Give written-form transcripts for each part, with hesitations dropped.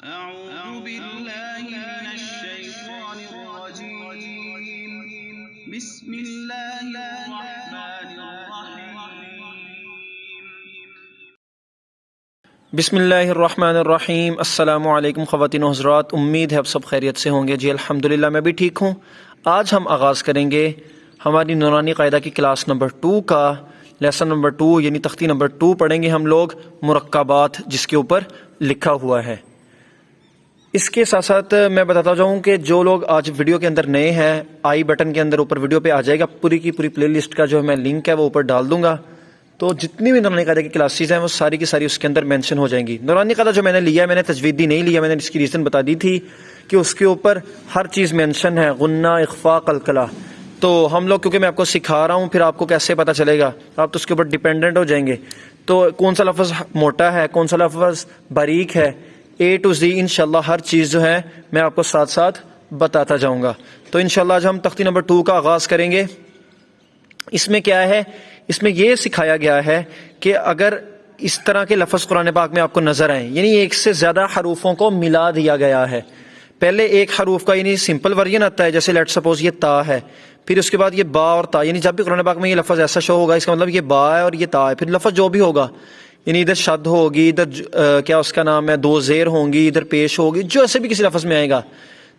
أعوذ بالله من الشيطان الرجيم بسم الله الرحمن الرحيم بسم اللہ الرحمن الرحیم۔ السلام علیکم خواتین و حضرات، امید ہے آپ سب خیریت سے ہوں گے۔ جی الحمدللہ میں بھی ٹھیک ہوں۔ آج ہم آغاز کریں گے ہماری نورانی قاعدہ کی کلاس نمبر 2 کا لیسن نمبر 2 یعنی تختی نمبر 2 پڑھیں گے ہم لوگ، مرکبات جس کے اوپر لکھا ہوا ہے۔ اس کے ساتھ ساتھ میں بتاتا جاؤں کہ جو لوگ آج ویڈیو کے اندر نئے ہیں، آئی بٹن کے اندر اوپر ویڈیو پہ آ جائے گا، پوری کی پوری پلے لسٹ کا جو میں لنک ہے وہ اوپر ڈال دوں گا، تو جتنی بھی نورانی قاعدہ کی کلاسز ہیں وہ ساری کی ساری اس کے اندر مینشن ہو جائیں گی۔ نورانی قاعدہ جو میں نے لیا ہے، میں نے تجویدی نہیں لیا، میں نے اس کی ریزن بتا دی تھی کہ اس کے اوپر ہر چیز مینشن ہے، غنہ، اخفاء، قلقلہ۔ تو ہم لوگ کیونکہ میں آپ کو سکھا رہا ہوں، پھر آپ کو کیسے پتہ چلے گا؟ آپ تو اس کے اوپر ڈیپینڈنٹ ہو جائیں گے۔ تو کون سا لفظ موٹا ہے، کون سا لفظ باریک ہے، A to Z انشاءاللہ ہر چیز جو ہے میں آپ کو ساتھ ساتھ بتاتا جاؤں گا۔ تو انشاءاللہ آج ہم تختی نمبر 2 کا آغاز کریں گے۔ اس میں کیا ہے؟ اس میں یہ سکھایا گیا ہے کہ اگر اس طرح کے لفظ قرآن پاک میں آپ کو نظر آئیں، یعنی ایک سے زیادہ حروفوں کو ملا دیا گیا ہے۔ پہلے ایک حروف کا یعنی سمپل ورژن آتا ہے، جیسے لیٹ سپوز یہ تا ہے، پھر اس کے بعد یہ با اور تا، یعنی جب بھی قرآن پاک میں یہ لفظ ایسا شو ہوگا اس کا مطلب یہ با ہے اور یہ تا ہے۔ پھر لفظ جو بھی ہوگا، یعنی ادھر شد ہوگی، ادھر کیا اس کا نام ہے، 2 زیر ہوں گی، ادھر پیش ہوگی، جو ایسے بھی کسی لفظ میں آئے گا،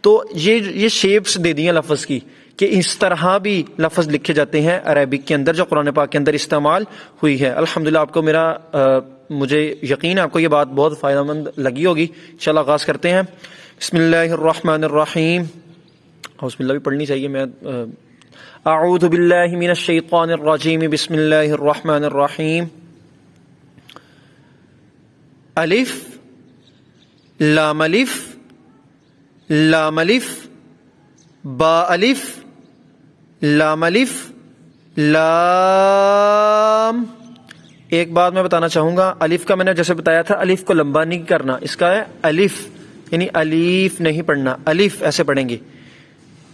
تو یہ شیپس دے دی ہیں لفظ کی کہ اس طرح بھی لفظ لکھے جاتے ہیں عربک کے اندر جو قرآن پاک کے اندر استعمال ہوئی ہے۔ الحمدللہ آپ کو مجھے یقین ہے آپ کو یہ بات بہت فائدہ مند لگی ہوگی۔ انشاءاللہ آغاز کرتے ہیں۔ بسم اللہ الرحمن الرحیم۔ بسم اللہ بھی پڑھنی چاہیے، میں اعوذ باللہ من الشیطان الرجیم، بسم اللہ الرحمن الرحیم۔ الف لام الف لام الف با الف لام الف لام۔ ایک بات میں بتانا چاہوں گا، الف کا میں نے جیسے بتایا تھا، الف کو لمبا نہیں کرنا، اس کا ہے الف، یعنی الیف نہیں پڑھنا، الف ایسے پڑھیں گے۔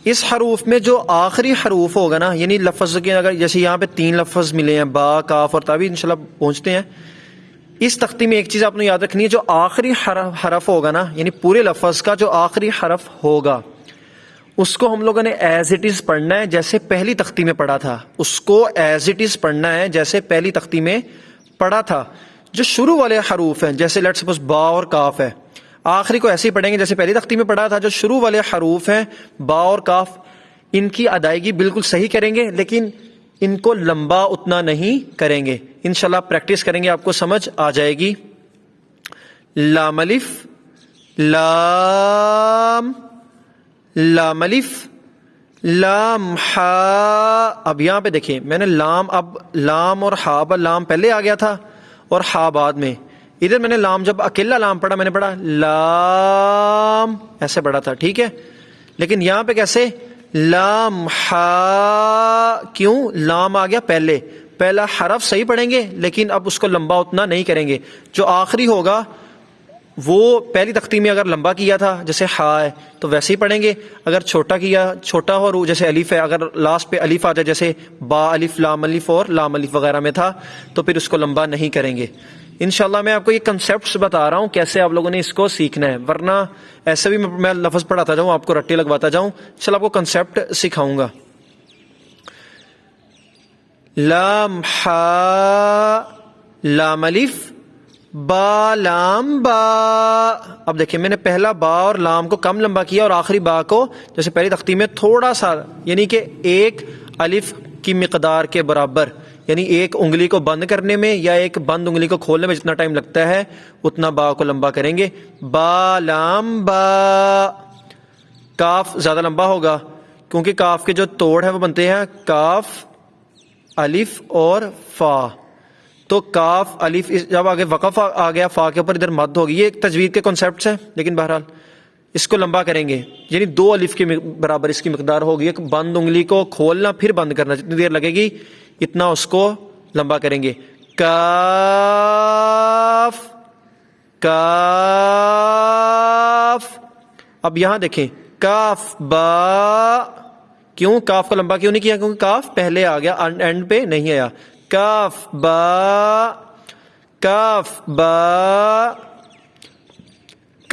اس حروف میں جو آخری حروف ہوگا نا، یعنی لفظ کے اگر جیسے یہاں پہ 3 لفظ ملے ہیں، با، کاف اور تا، بھی انشاءاللہ پہنچتے ہیں۔ اس تختی میں ایک چیز آپ نے یاد رکھنی ہے، جو آخری حرف ہوگا نا، یعنی پورے لفظ کا جو آخری حرف ہوگا اس کو ہم لوگوں نے ایز اٹ از پڑھنا ہے، جیسے پہلی تختی میں پڑھا تھا، اس کو ایز اٹ از پڑھنا ہے جیسے پہلی تختی میں پڑھا تھا۔ جو شروع والے حروف ہیں، جیسے لیٹ سپوز با اور کاف ہے، آخری کو ایسے ہی پڑھیں گے جیسے پہلی تختی میں پڑھا تھا۔ جو شروع والے حروف ہیں با اور کاف، ان کی ادائیگی بالکل صحیح کریں گے، لیکن ان کو لمبا اتنا نہیں کریں گے۔ انشاءاللہ پریکٹس کریں گے، آپ کو سمجھ آ جائے گی۔ لام الف لام لام الف لام ہا۔ اب یہاں پہ دیکھیں، میں نے اب لام اور ہا، اب لام پہلے آ گیا تھا اور ہا بعد میں۔ ادھر میں نے لام جب اکیلا لام پڑھا، میں نے پڑھا لام، ایسے پڑھا تھا، ٹھیک ہے۔ لیکن یہاں پہ کیسے؟ لام ہا، کیوں؟ لام آ گیا پہلے، پہلا حرف صحیح پڑھیں گے لیکن اب اس کو لمبا اتنا نہیں کریں گے۔ جو آخری ہوگا وہ پہلی تختی میں اگر لمبا کیا تھا جیسے ہا ہے تو ویسے ہی پڑھیں گے، اگر چھوٹا کیا، چھوٹا ہو جیسے الف ہے، اگر لاسٹ پہ الف آ جائے جیسے با الف لام الف اور لام الف وغیرہ میں تھا تو پھر اس کو لمبا نہیں کریں گے۔ انشاءاللہ میں آپ کو یہ کنسیپٹس بتا رہا ہوں کیسے آپ لوگوں نے اس کو سیکھنا ہے، ورنہ ایسے بھی میں لفظ پڑھاتا جاؤں، آپ کو رٹے لگواتا جاؤں، چل آپ کو کنسیپٹ سکھاؤں گا۔ لام ہا لام الف با لام با۔ اب دیکھیں میں نے پہلا با اور لام کو کم لمبا کیا اور آخری با کو جیسے پہلی تختی میں تھوڑا سا، یعنی کہ ایک الف کی مقدار کے برابر، یعنی ایک انگلی کو بند کرنے میں یا ایک بند انگلی کو کھولنے میں جتنا ٹائم لگتا ہے اتنا با کو لمبا کریں گے۔ با لام با۔ کاف زیادہ لمبا ہوگا کیونکہ کاف کے جو توڑ ہیں وہ بنتے ہیں کاف الف اور فا، تو کاف الف جب آگے وقف آ گیا، فا کے اوپر ادھر مد ہوگی۔ یہ ایک تجوید کے کنسیپٹس ہیں، لیکن بہرحال اس کو لمبا کریں گے، یعنی 2 الف کے برابر اس کی مقدار ہوگی۔ ایک بند انگلی کو کھولنا پھر بند کرنا، جتنی دیر لگے گی اتنا اس کو لمبا کریں گے۔ کاف کاف۔ اب یہاں دیکھیں کاف با، کیوں کاف کو لمبا کیوں نہیں کیا؟ کیونکہ کاف پہلے آ گیا، اینڈ پہ نہیں آیا۔ کاف با کاف با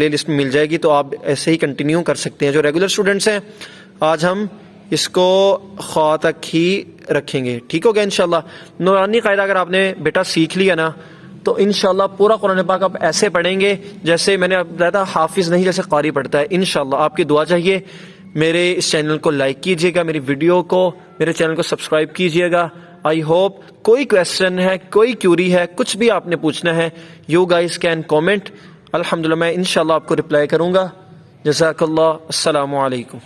پلے لسٹ میں مل جائے گی، تو آپ ایسے ہی کنٹینیو کر سکتے ہیں۔ جو ریگولر اسٹوڈنٹس ہیں آج ہم اس کو خواہ تک ہی رکھیں گے، ٹھیک ہو گیا انشاءاللہ۔ نورانی قاعدہ اگر آپ نے بیٹا سیکھ لیا نا تو انشاءاللہ پورا قرآن پاک آپ ایسے پڑھیں گے جیسے میں نے بتایا تھا، حافظ نہیں جیسے قاری پڑھتا ہے انشاءاللہ۔ آپ کی دعا چاہیے، میرے اس چینل کو لائک کیجئے گا، میری ویڈیو کو، میرے چینل کو سبسکرائب کیجئے گا۔ آئی ہوپ کوئی کویسچن ہے، کوئی کیوری ہے، کچھ بھی آپ نے پوچھنا ہے، یو گائز کین کومنٹ، الحمدللہ میں انشاءاللہ آپ کو رپلائی کروں گا۔ جزاک اللہ، السلام علیکم۔